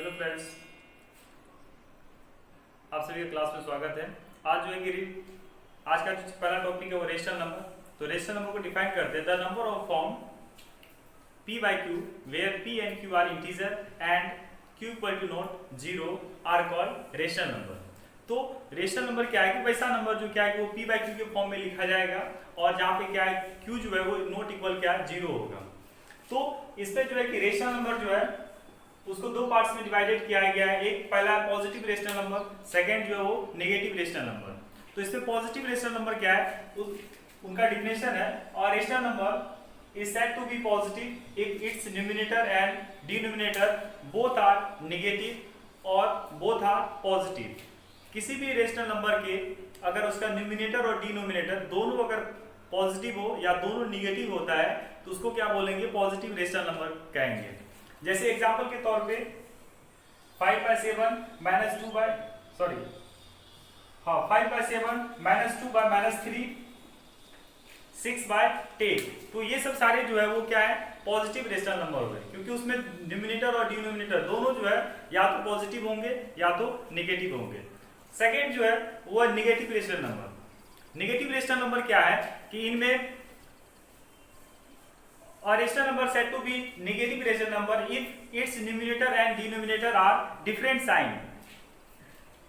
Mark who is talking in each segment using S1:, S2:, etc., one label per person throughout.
S1: Hello friends, आप सभी का क्लास में स्वागत है। आज जो है कि आज का जो पहला टॉपिक है वो रेशनल नंबर। तो रेशनल नंबर को डिफाइन करते हैं। The number of form p by q where p and q are integer and q equal to not 0 are called rational number. तो रेशनल नंबर क्या है कि वैसा नंबर जो क्या है कि वो p by q के फॉर्म में लिखा जाएगा और जहाँ पे क्या है q जो है वो नॉट इक्वल क्या है 0 होगा। तो इसमें जो है कि रेशनल नंबर जो है उसको दो पार्ट्स में डिवाइडेड किया गया है। एक पहला पॉजिटिव रेशनल नंबर, सेकंड जो है वो नेगेटिव रेशनल नंबर। तो इसमें पॉजिटिव रेशनल नंबर क्या है उनका डिफिनेशन है। और rational number is said to be positive if its numerator and denominator both are negative और बोथ आर पॉजिटिव। किसी भी रेशनल नंबर के अगर उसका न्यूमरेटर और डिनोमिनेटर दोनों अगर पॉजिटिव हो या दोनों नेगेटिव होता है तो उसको क्या बोलेंगे, पॉजिटिव रेशनल नंबर कहेंगे। जैसे एग्जांपल के तौर पे 5/7 माइनस 2 बाय 3 6/10। तो ये सब सारे जो है वो क्या है पॉजिटिव रेशनल नंबर हो गए, क्योंकि उसमें न्यूमरेटर और डिनोमिनेटर दोनों जो है या तो पॉजिटिव होंगे या तो नेगेटिव होंगे। सेकेंड जो है वो है negative rational number. Negative rational number क्या है कि इनमें a rational number said to be negative rational number if its numerator and denominator are different sign,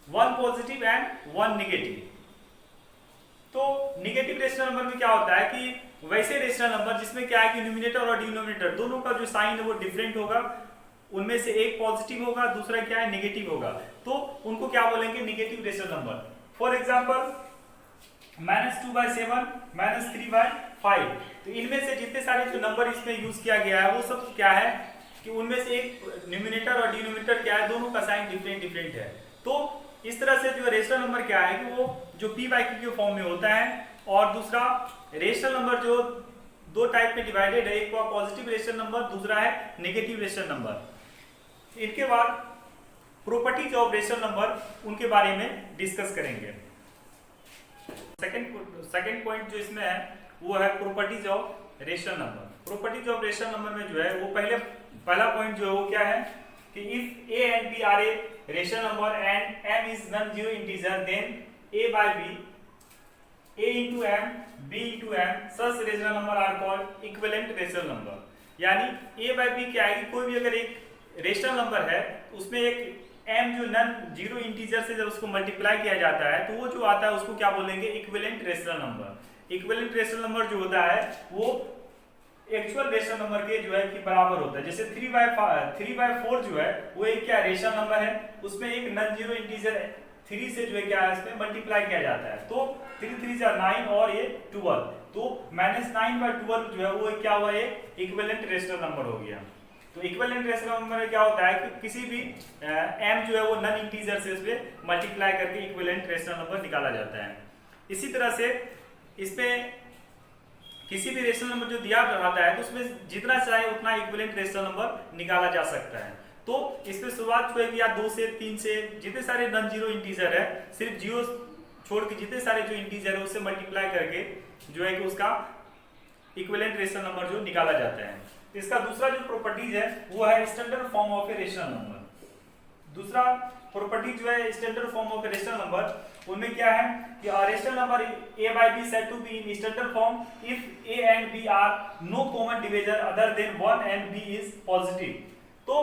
S1: one positive and one negative। तो नेगेटिव रेशनल नंबर में क्या होता है कि वैसे रेशनल नंबर जिसमें क्या है कि न्यूमरेटर और डिनोमिनेटर दोनों का जो साइन है वो डिफरेंट होगा, उनमें से एक पॉजिटिव होगा दूसरा क्या है नेगेटिव होगा, तो उनको क्या बोलेंगे negative rational number. For example -2/7 -3/5। तो इनमें से जितने सारे जो नंबर इसमें यूज किया गया है वो सब क्या है कि उनमें से एक न्यूमरेटर और डिनोमिनेटर क्या है दोनों का साइन डिफरेंट है। तो इस तरह से जो रेशनल नंबर क्या है कि वो जो p by q के फॉर्म में होता है। और दूसरा रेशनल नंबर जो दो टाइप में डिवाइडेड है, एक को पॉजिटिव रेशनल नंबर, दूसरा है नेगेटिव रेशनल नंबर। इनके बाद प्रॉपर्टीज ऑफ रेशनल नंबर उनके बारे में डिस्कस करेंगे। सेकंड पॉइंट जो इसमें है वो है properties of rational number. Properties of rational number में जो है वो पहला पॉइंट जो है वो क्या है कि if a and b are a rational number and m is non-zero integer then a by b, a into m, b into m such rational number are called equivalent rational number। यानी a by b क्या है कि कोई भी अगर एक rational number है उसमें एक m जो नन जीरो इंटीजर से जब उसको मल्टीप्लाई किया जाता है तो वो जो आता है उसको क्या बोलेंगे equivalent rational number. Equivalent rational number जो होता है वो एक्चुअल रेशनल नंबर के जो है कि बराबर होता है। जैसे 3/4 जो है वो एक क्या रेशनल नंबर है, उसमें एक नन जीरो इंटीजर 3 से जो है क्या है इसमें मल्टीप्लाई किया जाता है, तो 3 3 जा 9 और ये 12, तो -9/12 जो है वो क्या हुआ, ये इक्विवेलेंट रेशनल नंबर हो गया। तो इक्विवेलेंट रेशनल नंबर में क्या होता है कि किसी भी m जो है वो नन इंटीजर से उसपे मल्टीप्लाई करके इक्विवेलेंट रेशनल नंबर निकाला जाता है। इसी तरह से इसमें किसी भी रेशनल नंबर जो दिया रहता है तो उसमें जितना चाहे उतना इक्विवेलेंट रेशनल नंबर निकाला जा सकता है। तो इसमें शुरुआत जो है कि या 2 से 3 से जितने सारे नन जीरो इंटीजर है सिर्फ जीरो छोड़ के जितने सारे जो इंटीजर है उससे मल्टीप्लाई करके जो है कि उसका इक्विवेलेंट रेशनल नंबर जो निकाला जाता है। इसका दूसरा जो प्रॉपर्टीज है वो है standard form of a rational number. दूसरा प्रॉपर्टी जो है standard form of a rational number, उनमें क्या है कि rational number a by b said to be in standard form if a and b are no common divisor other than 1 and b is positive। तो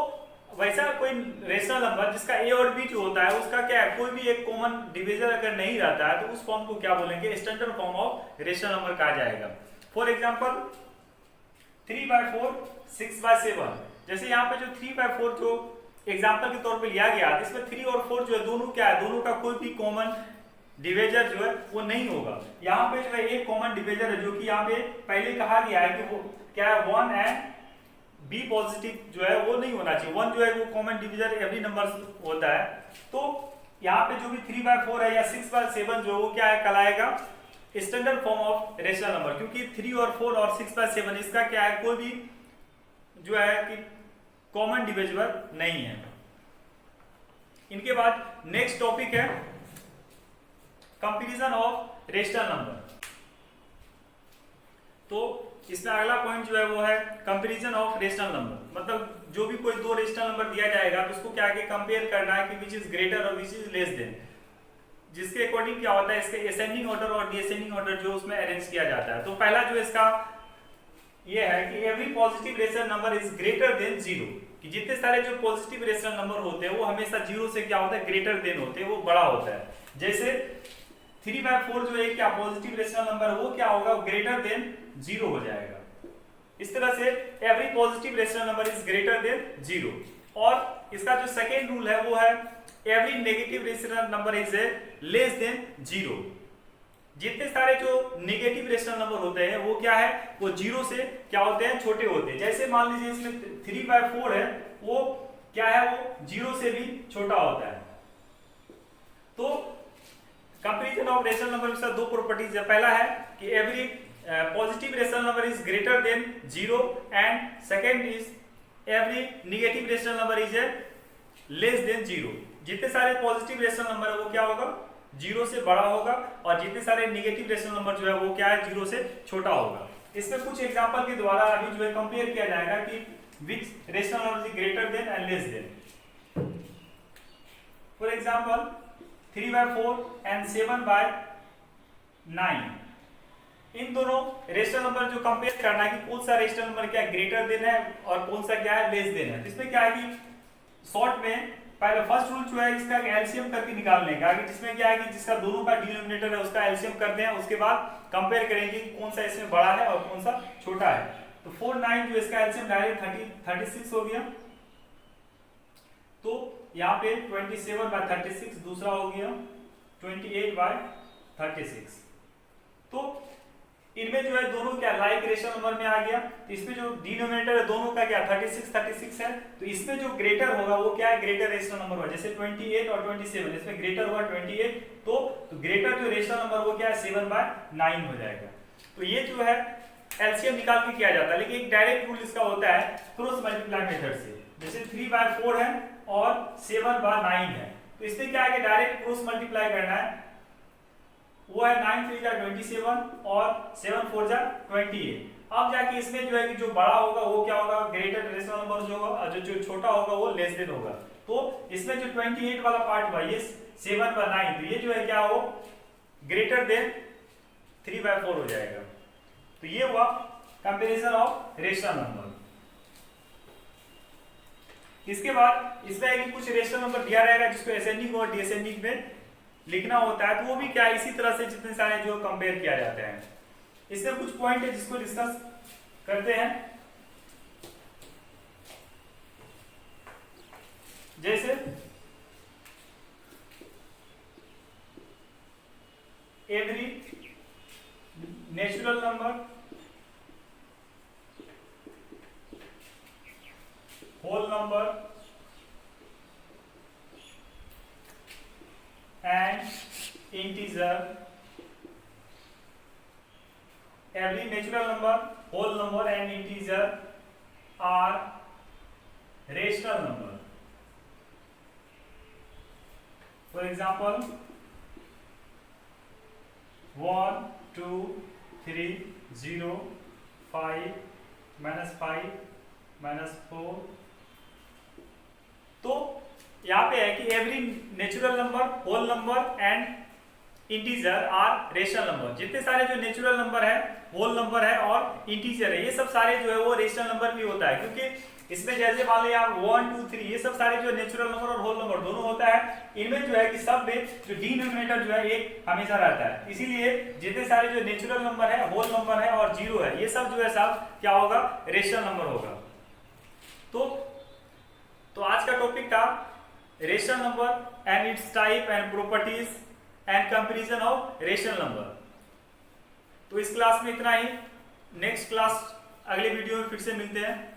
S1: वैसा कोई rational number जिसका a और b जो होता है उसका क्या है कोई भी एक कॉमन डिविजर अगर नहीं रहता है तो उस फॉर्म को क्या बोलेंगे standard form of rational number कहा जाएगा। For example 3/4 6/7। जैसे यहाँ पे जो 3/4 जो एग्जांपल के तौर पे लिया गया इसमें 3 और 4 जो है दोनों क्या है दोनों का कोई भी कॉमन डिविजर जो है वो नहीं होगा। यहाँ पे जो है एक कॉमन डिविजर है जो कि यहाँ पे पहले कहा गया है कि वो क्या है 1 एंड b पॉजिटिव जो है वो नहीं होना चाहिए। 1 जो है वो कॉमन डिविजर एवरी नंबर होता है। तो यहाँ पे जो भी 3/4 है या 6/7 जो वो क्या है कहलाएगा standard form of rational number, क्योंकि 3 और 4 और 6/7 इसका क्या है कोई भी जो है कि कॉमन डिविजिबल नहीं है। इनके बाद नेक्स्ट टॉपिक है कंपैरिजन ऑफ रेशनल नंबर। तो इसमें अगला पॉइंट जो है वो है कंपैरिजन ऑफ रेशनल नंबर, मतलब जो भी कोई दो रेशनल नंबर दिया जाएगा तो उसको क्या आगे कंपेयर करना है कि विच इज ग्रेटर और विच इज लेस देन, जिसके अकॉर्डिंग क्या होता है इसके असेंडिंग ऑर्डर और डिसेंडिंग ऑर्डर जो उसमें अरेंज किया जाता है। तो पहला जो इसका ये है कि every positive rational number is greater than zero, कि जितने सारे जो पॉजिटिव रेशनल नंबर होते हैं वो हमेशा जीरो से क्या होता है ग्रेटर देन होते हैं, वो बड़ा होता है। जैसे 3/4 जो है क्या पॉजिटिव रेशनल नंबर है वो क्या होगा ग्रेटर देन जीरो हो जाएगा। इस तरह से every positive rational number is greater than zero. और इसका जो सेकेंड रूल है वो है every negative rational number is less than zero, जितने सारे जो नेगेटिव रेशनल नंबर होते हैं वो क्या है वो जीरो से क्या होते हैं छोटे होते हैं। जैसे मान लीजिए इसमें 3/4 है वो क्या है वो जीरो से भी छोटा होता है। तो कंपैरिजन ऑफ रेशनल नंबर के साथ दो प्रॉपर्टीज है, पहला है कि every positive rational number is greater than zero and second is every negative rational number is less than zero. जितने सारे पॉजिटिव रेशनल नंबर है वो क्या होगा जीरो से बड़ा होगा और जितने सारे नेगेटिव रेशनल नंबर जो है वो क्या है जीरो से छोटा होगा। इसमें कुछ एग्जांपल के द्वारा अभी जो है कंपेयर किया जाएगा कि which rational number is greater than and less than. For example 3/4 and 7/9, इन दोनों रेशनल नंबर जो कंपेयर करना है कि कौन सा रेशनल नंबर क्या ग्रेटर देन है और कौन सा क्या है लेस देन है। इसमें क्या है कि शॉर्ट में पहले फर्स्ट रूल जो है इसका एलसीएम करके निकालने का, जिसमें क्या है कि जिसका दोनों का डिनोमिनेटर है उसका एलसीएम करते हैं, उसके बाद कंपेयर करेंगे कि कौन सा इसमें बड़ा है और कौन सा छोटा है। तो 4 9 जो इसका एलसीएम डायरेक्ट 36 हो गया, तो यहाँ पे 27/36 दूसरा हो गया 28/36। तो इनमें जो है दोनों क्या लाइक रेशनल नंबर में आ गया। तो इसमें जो डिनोमिनेटर है दोनों का क्या 36 है, तो इसमें जो ग्रेटर होगा वो क्या है ग्रेटर रेशनल नंबर होगा। जैसे 28 और 27 इसमें ग्रेटर हुआ 28, तो ग्रेटर जो रेशनल नंबर वो क्या है 7/9 हो जाएगा। तो ये जो है एलसीएम निकाल के किया जाता है, लेकिन एक डायरेक्ट रूल इसका होता है क्रॉस मल्टीप्लाई मेथड से। जैसे 3/4 है और 7/9 है, तो इसमें क्या है कि डायरेक्ट क्रॉस मल्टीप्लाई करना है, वो है 9 3 27 और 7 4 28। अब जाके इसमें जो है कि जो बड़ा होगा वो क्या होगा ग्रेटर रेशनल नंबर जो होगा और जो छोटा होगा वो लेस देन होगा। तो इसमें जो 28 वाला पार्ट हुआ ये 7/9, तो ये जो है क्या हो ग्रेटर देन 3/4 हो जाएगा। तो ये हुआ कंपैरिजन ऑफ रेशनल नंबर। इसके बाद इसमें है कि कुछ रेशनल नंबर दिया रहेगा जिसको असेंडिंग और डिसेंडिंग में लिखना होता है, तो वो भी क्या इसी तरह से जितने सारे जो कंपेयर किया जाते हैं। इसमें कुछ पॉइंट है जिसको डिस्कस करते हैं। जैसे every natural number, whole number and integer, every natural number, whole number and integer are rational number. For example 1 2 3 0 5 -5 -4। तो यहाँ पे है कि every natural number, whole number and integer are rational number. जितने सारे जो नेचुरल नंबर है, whole number है और इंटीजर है, ये सब सारे जो है वो रेशनल नंबर भी होता है, क्योंकि इसमें जैसे मान लिया 1 2 3 ये सब सारे जो नेचुरल नंबर और होल नंबर दोनों होता है। इनमें जो है कि सब में जो डिनोमिनेटर जो है एक हमेशा रहता है, इसीलिए जितने सारे जो नेचुरल नंबर है, होल नंबर है और जीरो है, ये सब जो है सब क्या होगा रेशनल नंबर होगा। तो आज का टॉपिक था rational number and it's type and properties and comparison of rational number. तो इस क्लास में इतना ही, नेक्स्ट क्लास अगले वीडियो में फिर से मिलते हैं।